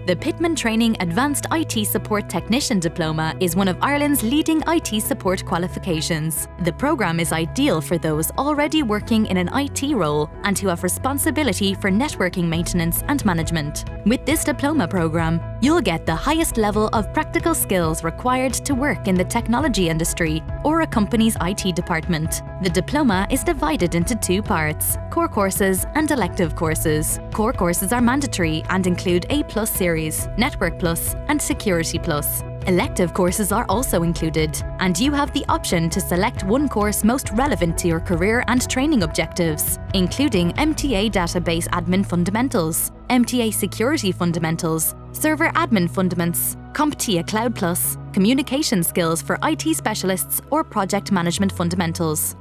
The Pitman Training Advanced IT Support Technician Diploma is one of Ireland's leading IT support qualifications. The programme is ideal for those already working in an IT role and who have responsibility for networking maintenance and management. With this diploma programme, you'll get the highest level of practical skills required to work in the technology industry or a company's IT department. The diploma is divided into two parts: core courses and elective courses. Core courses are mandatory and include A+ series, Network Plus and Security Plus. Elective courses are also included, and you have the option to select one course most relevant to your career and training objectives, including MTA Database Admin Fundamentals, MTA Security Fundamentals, Server Admin Fundamentals, CompTIA Cloud Plus, Communication Skills for IT Specialists, or Project Management Fundamentals.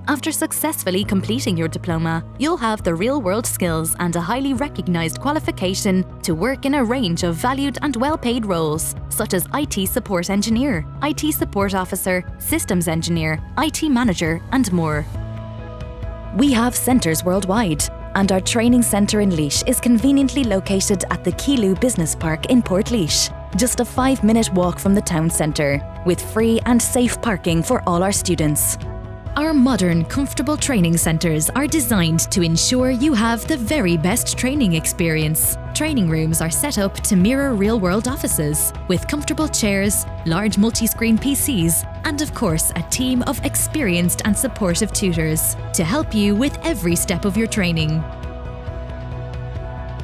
After successfully completing your diploma, you'll have the real-world skills and a highly recognised qualification to work in a range of valued and well-paid roles, such as IT Support Engineer, IT Support Officer, Systems Engineer, IT Manager, and more. We have centres worldwide, and our training centre in Laois is conveniently located at the Keeloo Business Park in Portlaoise, just a 5-minute walk from the town centre, with free and safe parking for all our students. Our modern, comfortable training centres are designed to ensure you have the very best training experience. Training rooms are set up to mirror real-world offices, with comfortable chairs, large multi-screen PCs, and of course a team of experienced and supportive tutors to help you with every step of your training.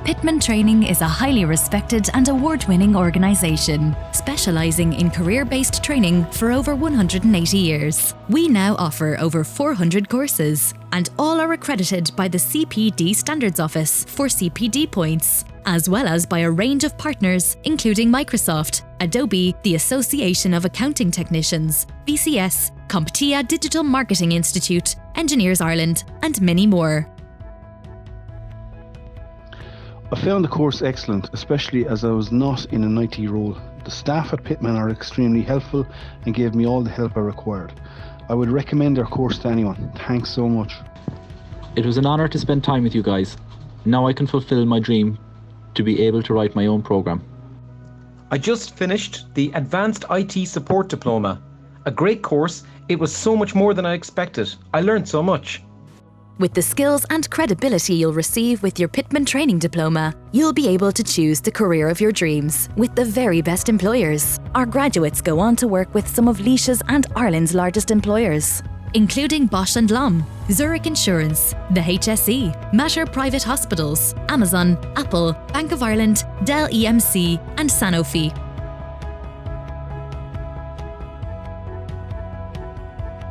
Pitman Training is a highly respected and award-winning organisation, specialising in career-based training for over 180 years. We now offer over 400 courses, and all are accredited by the CPD Standards Office for CPD points, as well as by a range of partners including Microsoft, Adobe, the Association of Accounting Technicians, VCS, CompTIA Digital Marketing Institute, Engineers Ireland, and many more. I found the course excellent, especially as I was not in an IT role. The staff at Pitman are extremely helpful and gave me all the help I required. I would recommend their course to anyone. Thanks so much. It was an honour to spend time with you guys. Now I can fulfil my dream to be able to write my own programme. I just finished the Advanced IT Support Diploma. A great course. It was so much more than I expected. I learned so much. With the skills and credibility you'll receive with your Pitman Training Diploma, you'll be able to choose the career of your dreams with the very best employers. Our graduates go on to work with some of Laois's and Ireland's largest employers, including Bosch & Lomb, Zurich Insurance, the HSE, Mater Private Hospitals, Amazon, Apple, Bank of Ireland, Dell EMC, and Sanofi.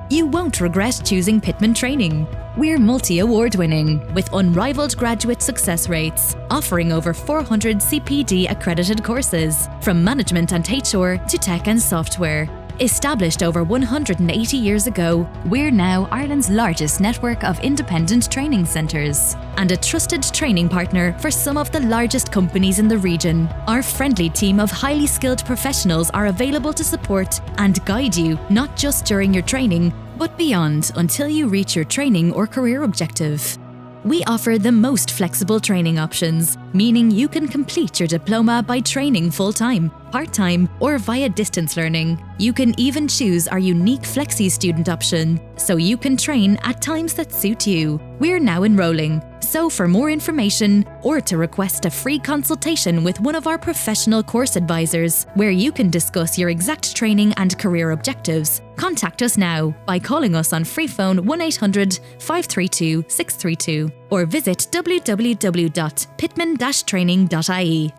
You won't regret choosing Pitman Training. We're multi-award winning, with unrivaled graduate success rates, offering over 400 CPD accredited courses, from management and HR to tech and software. Established over 180 years ago, we're now Ireland's largest network of independent training centres and a trusted training partner for some of the largest companies in the region. Our friendly team of highly skilled professionals are available to support and guide you, not just during your training, but beyond, until you reach your training or career objective. We offer the most flexible training options, meaning you can complete your diploma by training full-time, part-time, or via distance learning. You can even choose our unique Flexi student option, so you can train at times that suit you. We're now enrolling, so for more information or to request a free consultation with one of our professional course advisors, where you can discuss your exact training and career objectives, contact us now by calling us on free phone 1800 532 632 or visit www.pitman-training.ie.